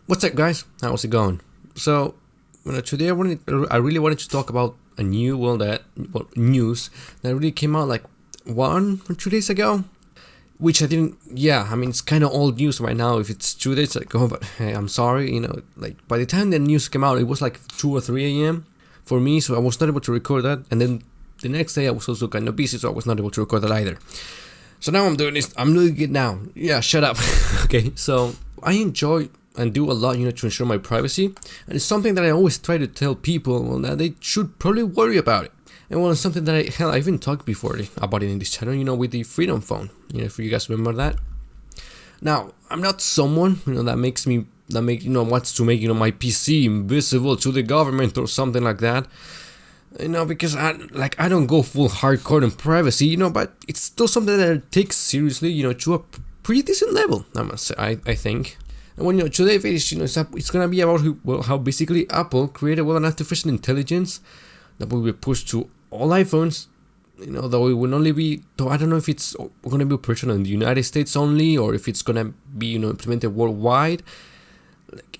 What's up, guys? How's it going? So, today I really wanted to talk about a new news that really came out like 1 or 2 days ago, which I didn't. Yeah, I mean it's kind of old news right now. If it's 2 days ago, but hey, I'm sorry. Like by the time the news came out, it was like 2 or 3 a.m. for me, so I was not able to record that. And then the next day I was also kind of busy, so I was not able to record that either. So now I'm doing this. I'm doing it now. Yeah, shut up. Okay, so I enjoy and do a lot, to ensure my privacy, and it's something that I always try to tell people that they should probably worry about it. And it's something that I even talked before about it in this channel, with the Freedom Phone. If you guys remember that. Now, I'm not someone wants to make my PC invisible to the government or something like that. Because I don't go full hardcore in privacy, but it's still something that I take seriously, to a pretty decent level, I must say, I think. And when today's video, it's gonna be about how basically Apple created an artificial intelligence that will be pushed to all iPhones. Though it will only be, I don't know if it's gonna be operational in the United States only, or if it's gonna be implemented worldwide.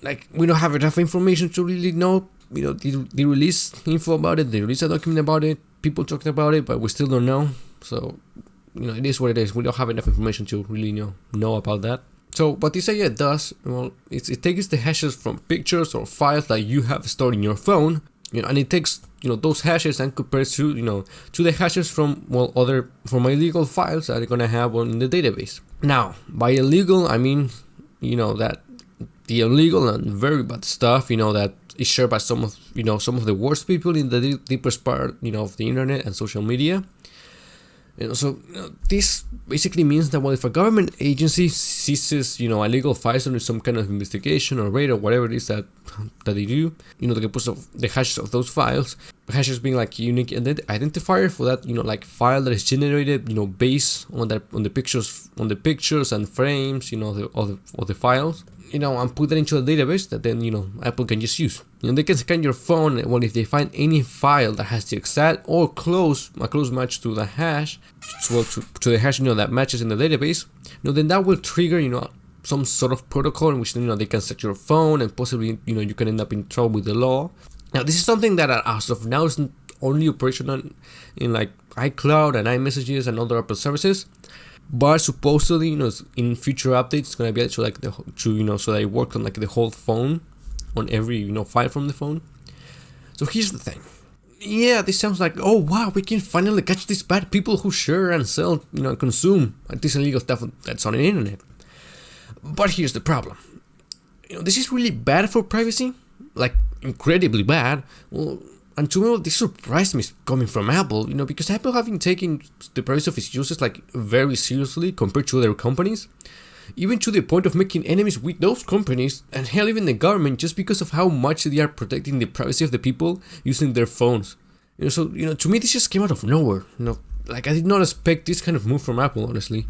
Like we don't have enough information to really know. They release info about it, they release a document about it, people talked about it, but we still don't know. So it is what it is. We don't have enough information to really know about that. So what this AI does, it takes the hashes from pictures or files that you have stored in your phone, and it takes those hashes and compares to the hashes from illegal files that are gonna have in the database. Now, by illegal, I mean that the illegal and very bad stuff that is shared by some of the worst people in the deepest part of the internet and social media. This basically means that if a government agency seizes illegal files under some kind of investigation or raid or whatever it is that they do, they can put the hashes of those files, hashes being like a unique identifier for that like file that is generated based on the pictures and frames of the files, and put that into a database that then Apple can just use. They can scan your phone. If they find any file that has the exact or a close match to the hash, to the hash that matches in the database, then that will trigger some sort of protocol in which they can set your phone, and possibly you can end up in trouble with the law. Now this is something that as of now is only operational in like iCloud and iMessages and other Apple services. But supposedly, in future updates, it's gonna be actually so that it works on like the whole phone, on every file from the phone. So here's the thing. Yeah, this sounds like, oh wow, we can finally catch these bad people who share and sell, and consume this illegal stuff that's on the internet. But here's the problem. This is really bad for privacy, like incredibly bad. And to me, this surprised me coming from Apple, because Apple have been taking the privacy of its users like very seriously compared to other companies, even to the point of making enemies with those companies, and hell, even the government, just because of how much they are protecting the privacy of the people using their phones. To me, this just came out of nowhere. Like I did not expect this kind of move from Apple, honestly.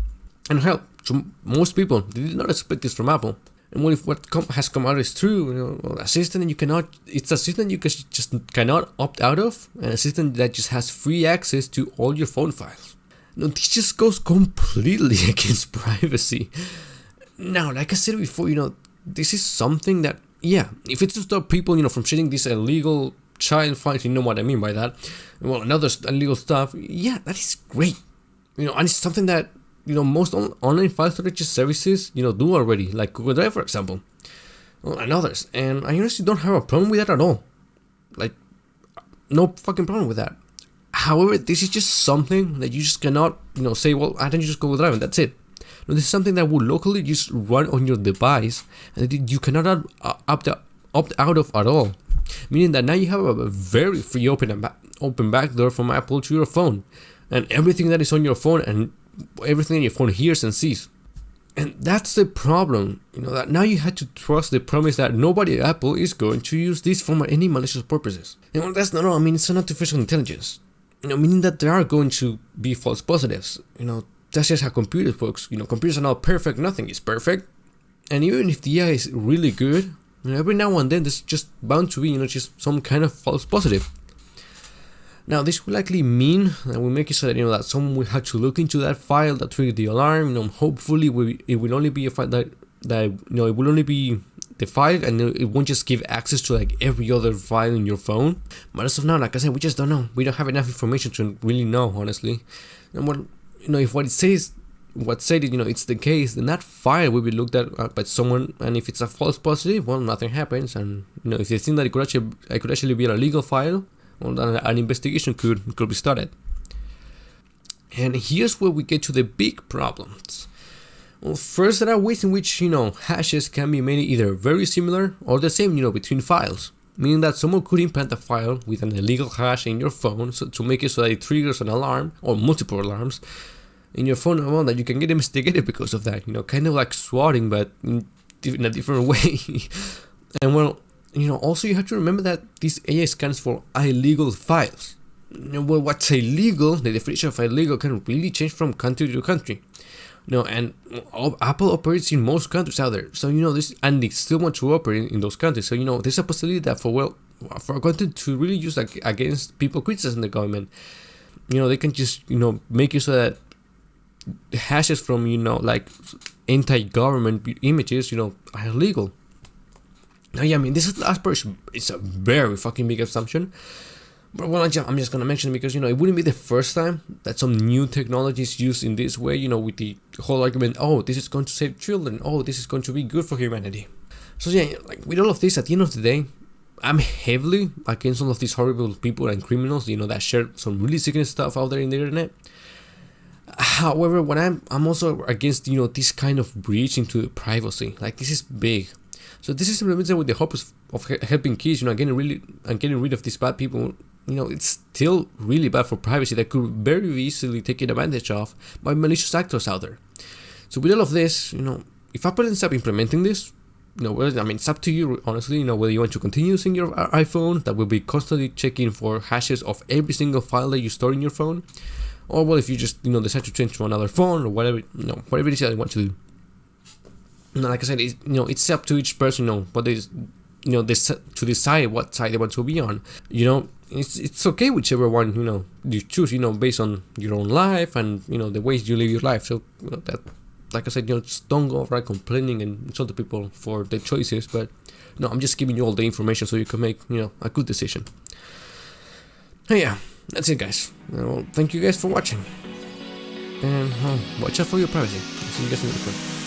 And hell, to most people, they did not expect this from Apple. And if what has come out is true, it's a system you just cannot opt out of, and a system that just has free access to all your phone files. This just goes completely against privacy. Now, like I said before, this is something that, if it's to stop people, from sharing these illegal child files, you know what I mean by that, and other illegal stuff, that is great. And it's something that most online file storage services, do already, like Google Drive, for example, and others. And I honestly don't have a problem with that at all. Like, no fucking problem with that. However, this is just something that you just cannot, say, well, I don't just Google Drive and that's it. No, this is something that will locally just run on your device, and you cannot opt out of at all. Meaning that now you have a very free open backdoor from Apple to your phone, and everything that is on your phone and everything your phone hears and sees. And that's the problem, that now you had to trust the promise that nobody at Apple is going to use this for any malicious purposes. And that's not all. I mean, it's an artificial intelligence, meaning that there are going to be false positives. That's just how computers works. Computers are not perfect, nothing is perfect. And even if the AI is really good, every now and then there's just bound to be, just some kind of false positive. Now, this will likely mean that will make it so that that someone will have to look into that file that triggered the alarm. Hopefully, it will only be a file that it will only be the file, and it won't just give access to like every other file in your phone. But as of now, like I said, we just don't know. We don't have enough information to really know, honestly. And what, if what it says, what said it, it's the case, then that file will be looked at by someone, and if it's a false positive, well, nothing happens. And if they think that it could actually be a legal file, well, then an investigation could be started. And here's where we get to the big problems. Well, first, there are ways in which, hashes can be made either very similar or the same, between files. Meaning that someone could implant a file with an illegal hash in your phone to make it so that it triggers an alarm or multiple alarms in your phone, well, that you can get investigated because of that. Kind of like swatting, but in a different way. And well, also you have to remember that this AI stands for illegal files. Well, what's illegal, the definition of illegal can really change from country to country. And Apple operates in most countries out there. So, this, and they still want to operate in those countries. So, there's a possibility that for a country to really use against people criticizing the government, they can just, make it so that hashes from, like anti-government images, are illegal. Now, yeah, I mean, this is the last part. It's a very fucking big assumption. But well, I'm just gonna mention it because, it wouldn't be the first time that some new technology is used in this way, with the whole argument, oh, this is going to save children, oh, this is going to be good for humanity. So yeah, like with all of this, at the end of the day, I'm heavily against all of these horrible people and criminals, that share some really sickening stuff out there in the internet. However, when I'm also against, this kind of breach into privacy. Like, this is big. So this is implemented with the hope of helping kids, getting rid of these bad people. It's still really bad for privacy that could very easily taken advantage of by malicious actors out there. So with all of this, if Apple ends up implementing this, well, I mean, it's up to you, honestly, whether you want to continue using your iPhone that will be constantly checking for hashes of every single file that you store in your phone, or well, if you just, decide to change to another phone or whatever, whatever it is that you want to do. Like I said, it's up to each person, what is, to decide what side they want to be on. It's okay whichever one, you choose, based on your own life and, the ways you live your life. So, that, like I said, just don't go around complaining and insult people for their choices. But, I'm just giving you all the information so you can make, a good decision. Yeah, that's it, guys. Well, thank you guys for watching. And watch out for your privacy. See you guys in the next one.